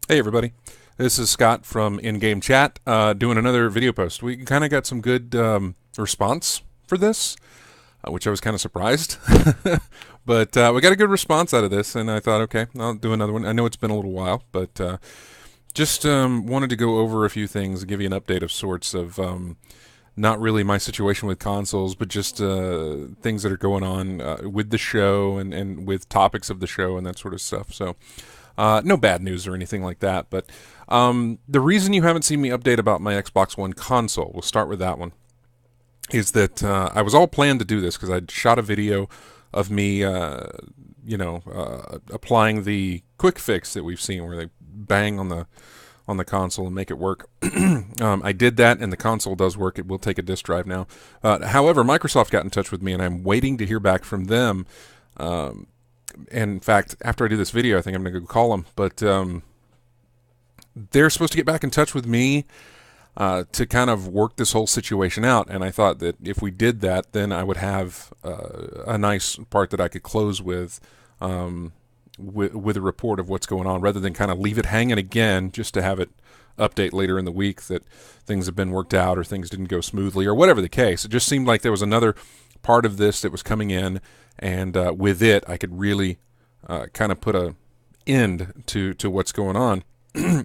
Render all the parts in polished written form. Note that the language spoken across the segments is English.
Hey everybody, this is Scott from In-Game Chat doing another video post. We kind of got some good response for this, which I was kind of surprised. But we got a good response out of this, and I thought, okay, I'll do another one. I know it's been a little while, but just wanted to go over a few things and give you an update of sorts of not really my situation with consoles, but just things that are going on with the show and with topics of the show and that sort of stuff. So no bad news or anything like that, but the reason you haven't seen me update about my Xbox One console, we'll start with that one, is that I was all planned to do this because I'd shot a video of me, applying the quick fix that we've seen where they bang on the console and make it work. I did that, and the console does work. It will take a disk drive now. However, Microsoft got in touch with me, and I'm waiting to hear back from them. And in fact, after I do this video, I think I'm going to go call them. But they're supposed to get back in touch with me to kind of work this whole situation out. And I thought that if we did that, then I would have a nice part that I could close with a report of what's going on, rather than kind of leave it hanging again just to have it update later in the week that things have been worked out or things didn't go smoothly or whatever the case. It just seemed like there was another part of this that was coming in, and with it, I could really kind of put a end to what's going on,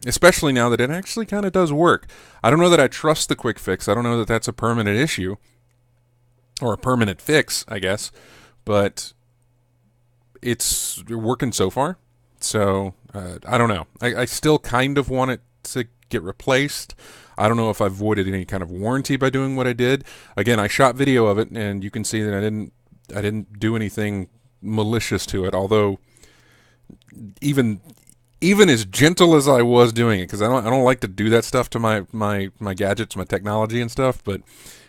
especially now that it actually kind of does work. I don't know that I trust the quick fix. I don't know that that's a permanent issue or a permanent fix, I guess, but it's working so far. So I don't know. I still kind of want it to get replaced. I don't know if I voided any kind of warranty by doing what I did. Again, I shot video of it, and you can see that I didn't do anything malicious to it. Although even as gentle as I was doing it, because I don't like to do that stuff to my gadgets, my technology and stuff. But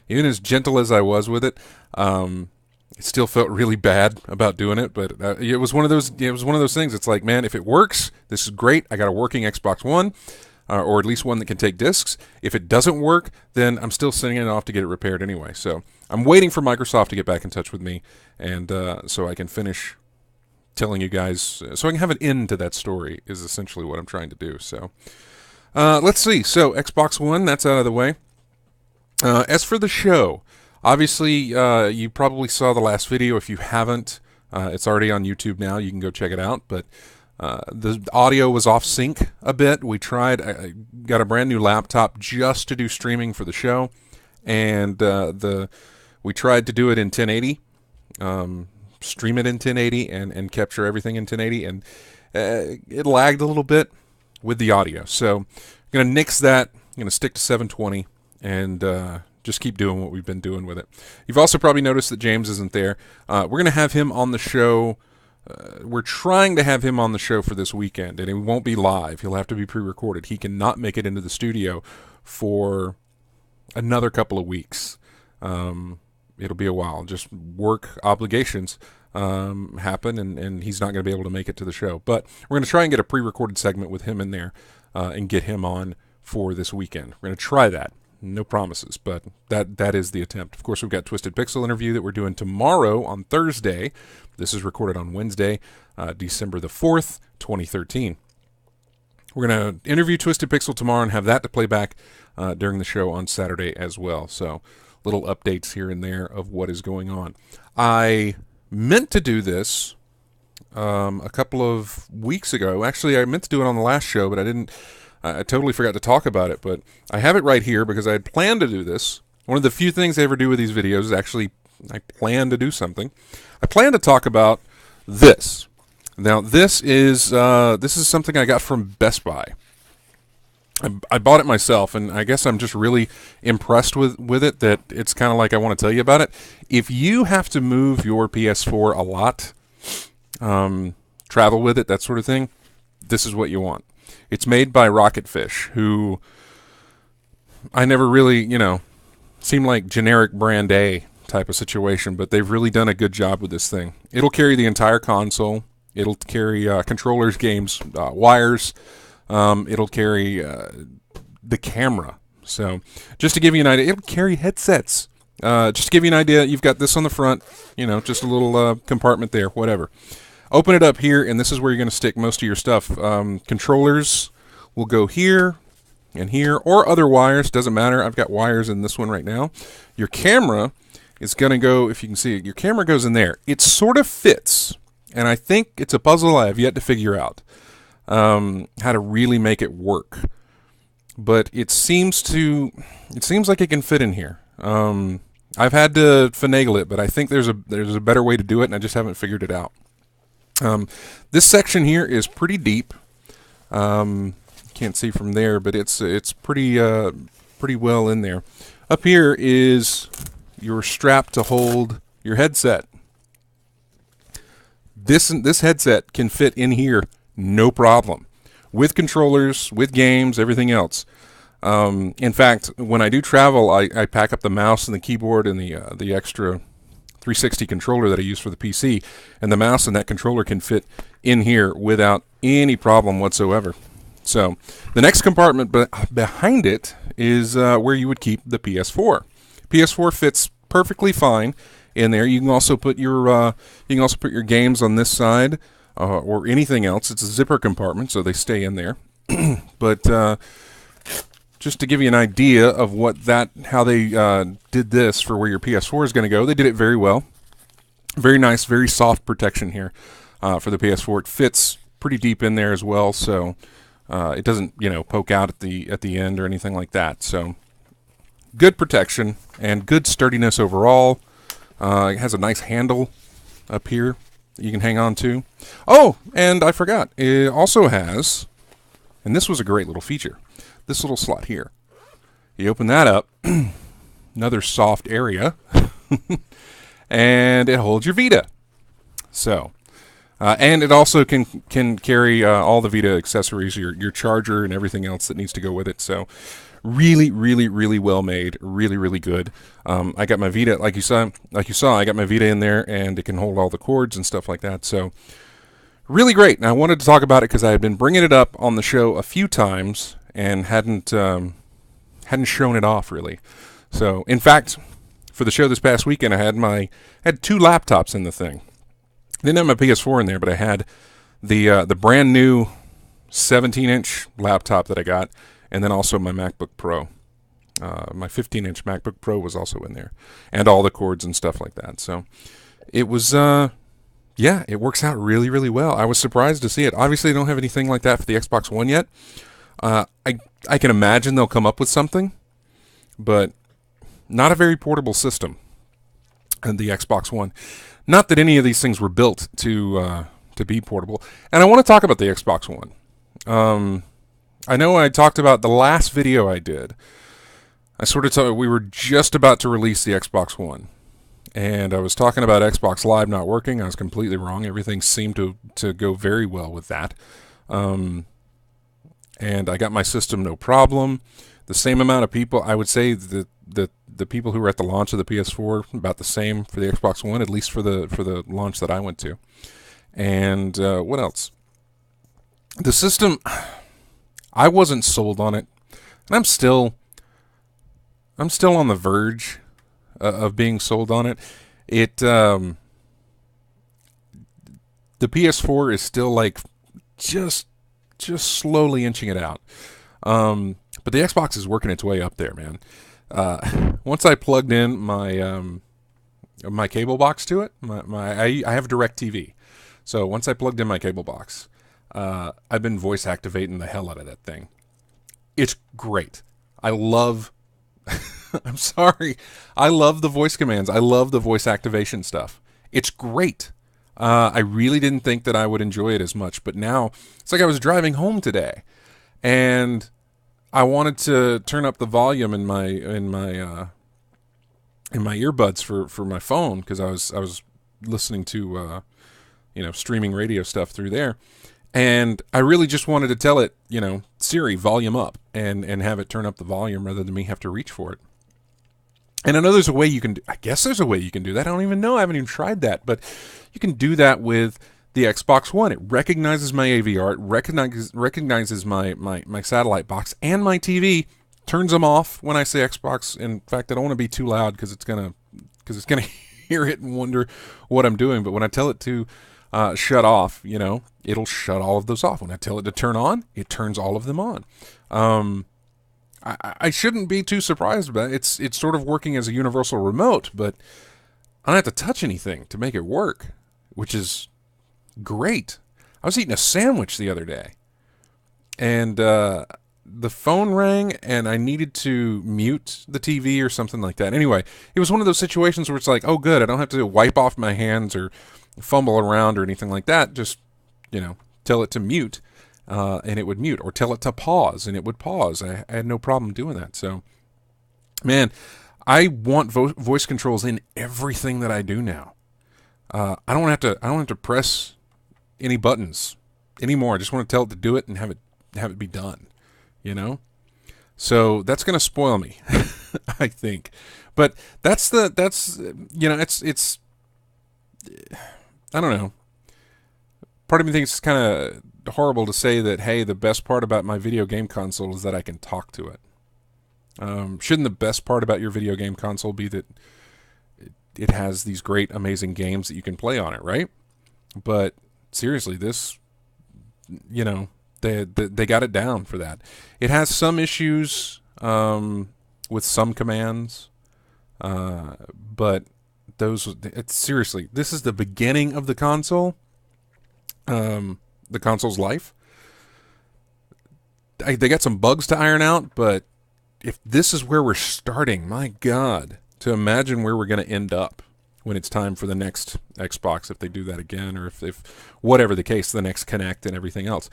even as gentle as I was with it, it still felt really bad about doing it. But it was one of those things. It's like, man, if it works, this is great. I got a working Xbox One. Or at least one that can take discs. If it doesn't work, then I'm still sending it off to get it repaired anyway. So I'm waiting for Microsoft to get back in touch with me, and so I can finish telling you guys, so I can have an end to that story, is essentially what I'm trying to do. So let's see. So Xbox One, that's out of the way. As for the show, obviously you probably saw the last video. If you haven't, it's already on YouTube now. You can go check it out. But the audio was off sync a bit. We tried. I got a brand new laptop just to do streaming for the show, and we tried to do it in 1080, stream it in 1080, and capture everything in 1080, and it lagged a little bit with the audio. So I'm gonna nix that. I'm gonna stick to 720 and just keep doing what we've been doing with it. You've also probably noticed that James isn't there. We're gonna have him on the show. We're trying to have him on the show for this weekend, and it won't be live. He'll have to be pre-recorded. He cannot make it into the studio for another couple of weeks. It'll be a while. Just work obligations happen, and he's not going to be able to make it to the show. But we're going to try and get a pre-recorded segment with him in there and get him on for this weekend. We're going to try that. No promises, but that is the attempt. Of course, we've got Twisted Pixel interview that we're doing tomorrow on Thursday. This is recorded on Wednesday, December the 4th, 2013. We're going to interview Twisted Pixel tomorrow and have that to play back during the show on Saturday as well. So little updates here and there of what is going on. I meant to do this a couple of weeks ago. Actually, I meant to do it on the last show, but I didn't. I totally forgot to talk about it, but I have it right here because I had planned to do this. One of the few things I ever do with these videos is actually I plan to do something. I plan to talk about this. Now, this is something I got from Best Buy. I bought it myself, and I guess I'm just really impressed with it that it's kind of like I want to tell you about it. If you have to move your PS4 a lot, travel with it, that sort of thing, this is what you want. It's made by Rocketfish, who I never really, seemed like generic brand A type of situation, but they've really done a good job with this thing. It'll carry the entire console. It'll carry controllers, games, wires. It'll carry the camera. So just to give you an idea, it'll carry headsets. Just to give you an idea, you've got this on the front, just a little compartment there, whatever. Open it up here, and this is where you're going to stick most of your stuff. Controllers, will go here and here, or other wires, doesn't matter. I've got wires in this one right now. Your camera is going to go, if you can see it, your camera goes in there. It sort of fits, and I think it's a puzzle I have yet to figure out how to really make it work. But it seems like it can fit in here. I've had to finagle it, but I think there's a better way to do it, and I just haven't figured it out. This section here is pretty deep. Can't see from there, but it's pretty well in there. Up here is your strap to hold your headset. This headset can fit in here, no problem, with controllers, with games, everything else. In fact, when I do travel, I pack up the mouse and the keyboard and the extra 360 controller that I use for the PC, and the mouse and that controller can fit in here without any problem whatsoever. So the next compartment behind it is where you would keep the PS4. PS4 fits perfectly fine in there. You can also put your games on this side or anything else. It's a zipper compartment, so they stay in there. But just to give you an idea of how they did this for where your PS4 is going to go, they did it very well. Very nice, very soft protection here for the PS4. It fits pretty deep in there as well, so it doesn't, poke out at the end or anything like that. So good protection and good sturdiness overall. It has a nice handle up here that you can hang on to. Oh, and I forgot, it also has, and this was a great little feature, this little slot here. You open that up, another soft area, and it holds your Vita. So, and it also can carry all the Vita accessories, your charger and everything else that needs to go with it. So, really, really, really well made, really, really good. I got my Vita, like you saw, I got my Vita in there, and it can hold all the cords and stuff like that. So, really great. And I wanted to talk about it because I had been bringing it up on the show a few times and hadn't shown it off really. So, in fact, for the show this past weekend, I had two laptops in the thing. I didn't have my PS4 in there, but I had the brand new 17-inch laptop that I got, and then also my MacBook Pro. My 15-inch MacBook Pro was also in there, and all the cords and stuff like that. So it was, it works out really, really well. I was surprised to see it. Obviously, I don't have anything like that for the Xbox One yet. I can imagine they'll come up with something, but not a very portable system. And the Xbox One, not that any of these things were built to be portable. And I want to talk about the Xbox One. I know I talked about the last video I did. I sort of thought we were just about to release the Xbox One, and I was talking about Xbox Live not working. I was completely wrong. Everything seemed to go very well with that. And I got my system no problem. The same amount of people, I would say the people who were at the launch of the PS4, about the same for the Xbox One, at least for the launch that I went to. And what else? The system, I wasn't sold on it, and I'm still on the verge of being sold on it. The PS4 is still like just slowly inching it out. But the Xbox is working its way up there, man. Once I plugged in my cable box to it, I have DirecTV. So once I plugged in my cable box, I've been voice activating the hell out of that thing. It's great. I love I'm sorry. I love the voice commands. I love the voice activation stuff. It's great. I really didn't think that I would enjoy it as much, but now it's like I was driving home today, and I wanted to turn up the volume in my earbuds for my phone because I was listening to streaming radio stuff through there, and I really just wanted to tell it, Siri, volume up, and have it turn up the volume rather than me have to reach for it. And I know there's a way you can I guess there's a way you can do that. I don't even know. I haven't even tried that, but you can do that with the Xbox One. It recognizes my AVR, it recognizes my satellite box and my TV, turns them off when I say Xbox. In fact, I don't want to be too loud because it's gonna hear it and wonder what I'm doing. But when I tell it to shut off, it'll shut all of those off. When I tell it to turn on, it turns all of them on. I shouldn't be too surprised about it. It's sort of working as a universal remote, but I don't have to touch anything to make it work, which is great. I was eating a sandwich the other day, and the phone rang, and I needed to mute the TV or something like that. Anyway, it was one of those situations where it's like, oh, good, I don't have to wipe off my hands or fumble around or anything like that. Just, tell it to mute, and it would mute, or tell it to pause, and it would pause. I had no problem doing that. So, man, I want voice controls in everything that I do now. I don't have to press any buttons anymore. I just want to tell it to do it and have it be done. So that's going to spoil me, I think. But it's I don't know. Part of me thinks it's kind of horrible to say that, hey, the best part about my video game console is that I can talk to it. Shouldn't the best part about your video game console be that it has these great, amazing games that you can play on it, right? But seriously, this, they got it down for that. It has some issues with some commands, but seriously, this is the beginning of the console, the console's life. They got some bugs to iron out, but if this is where we're starting, my God, to imagine where we're going to end up when it's time for the next Xbox, if they do that again, or if whatever the case, the next Kinect and everything else.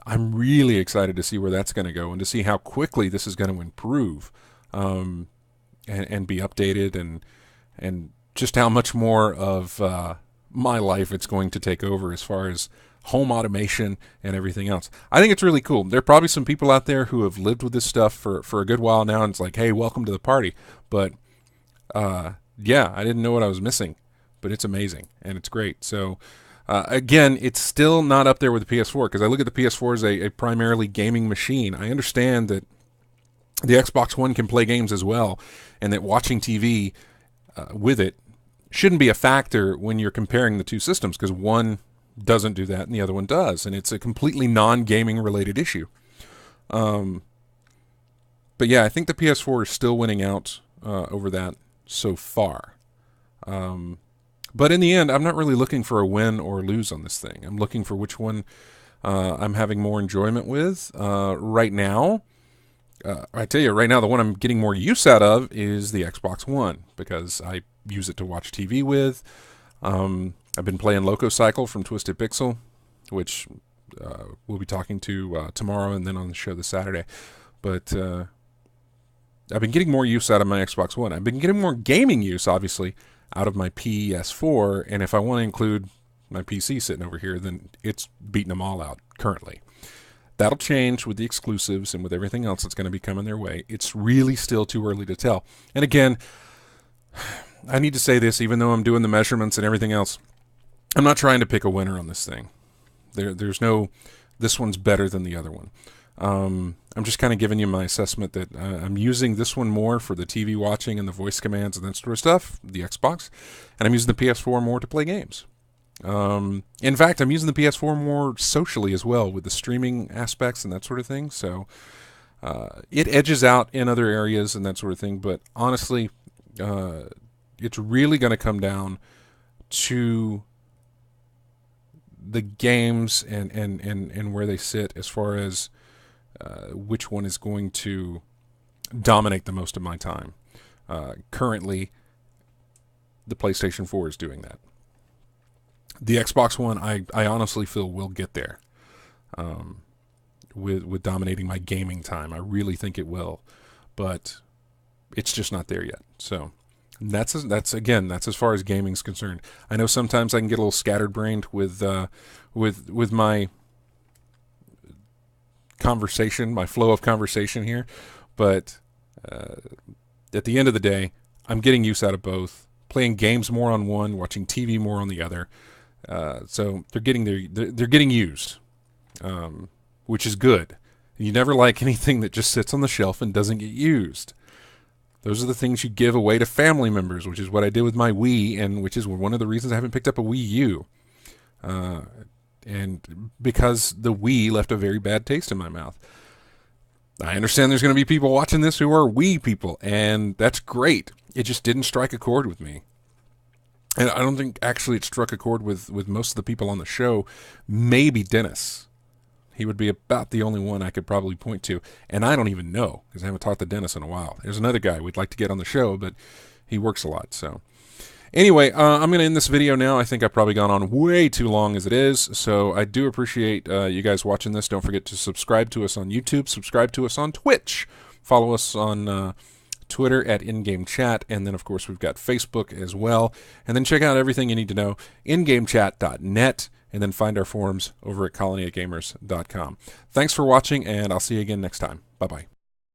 I'm really excited to see where that's going to go and to see how quickly this is going to improve and be updated and just how much more of my life it's going to take over as far as home automation and everything else. I think it's really cool. There are probably some people out there who have lived with this stuff for a good while now, and it's like, hey, welcome to the party. But yeah, I didn't know what I was missing, but it's amazing and it's great. So again, it's still not up there with the PS4, because I look at the PS4 as a primarily gaming machine. I understand that the Xbox One can play games as well, and that watching TV with it shouldn't be a factor when you're comparing the two systems, because one doesn't do that and the other one does, and it's a completely non-gaming related issue. But yeah, I think the PS4 is still winning out over that so far. But in the end, I'm not really looking for a win or lose on this thing. I'm looking for which one I'm having more enjoyment with. Right now, I tell you, right now, the one I'm getting more use out of is the Xbox One, because I use it to watch TV with. I've been playing Loco Cycle from Twisted Pixel, which we'll be talking to tomorrow and then on the show this Saturday. But I've been getting more use out of my Xbox One. I've been getting more gaming use, obviously, out of my PS4. And if I want to include my PC sitting over here, then it's beating them all out currently. That'll change with the exclusives and with everything else that's going to be coming their way. It's really still too early to tell. And again, I need to say this, even though I'm doing the measurements and everything else, I'm not trying to pick a winner on this thing. There's no, this one's better than the other one. I'm just kind of giving you my assessment that I'm using this one more for the TV watching and the voice commands and that sort of stuff, the Xbox, and I'm using the PS4 more to play games. In fact, I'm using the PS4 more socially as well, with the streaming aspects and that sort of thing. So it edges out in other areas and that sort of thing. But honestly, it's really going to come down to the games and where they sit as far as which one is going to dominate the most of my time. Currently, the PlayStation 4 is doing that. The Xbox One, I honestly feel will get there with dominating my gaming time. I really think it will, but it's just not there yet. So that's as far as gaming's concerned. I know sometimes I can get a little scatterbrained with my conversation, my flow of conversation here, but at the end of the day, I'm getting use out of both. Playing games more on one, watching TV more on the other. So they're getting used, which is good. You never like anything that just sits on the shelf and doesn't get used. Those are the things you give away to family members, which is what I did with my Wii, and which is one of the reasons I haven't picked up a Wii U. and because the Wii left a very bad taste in my mouth. I understand there's going to be people watching this who are Wii people, and that's great. It just didn't strike a chord with me. And I don't think actually it struck a chord with most of the people on the show. Maybe Dennis. He would be about the only one I could probably point to. And I don't even know, because I haven't talked to Dennis in a while. There's another guy we'd like to get on the show, but he works a lot. So anyway, I'm going to end this video now. I think I've probably gone on way too long as it is. So I do appreciate you guys watching this. Don't forget to subscribe to us on YouTube. Subscribe to us on Twitch. Follow us on Twitter at InGame Chat, and then of course we've got Facebook as well. And then check out everything you need to know, ingamechat.net, and then find our forums over at colonyofgamers.com. Thanks for watching, and I'll see you again next time. Bye-bye.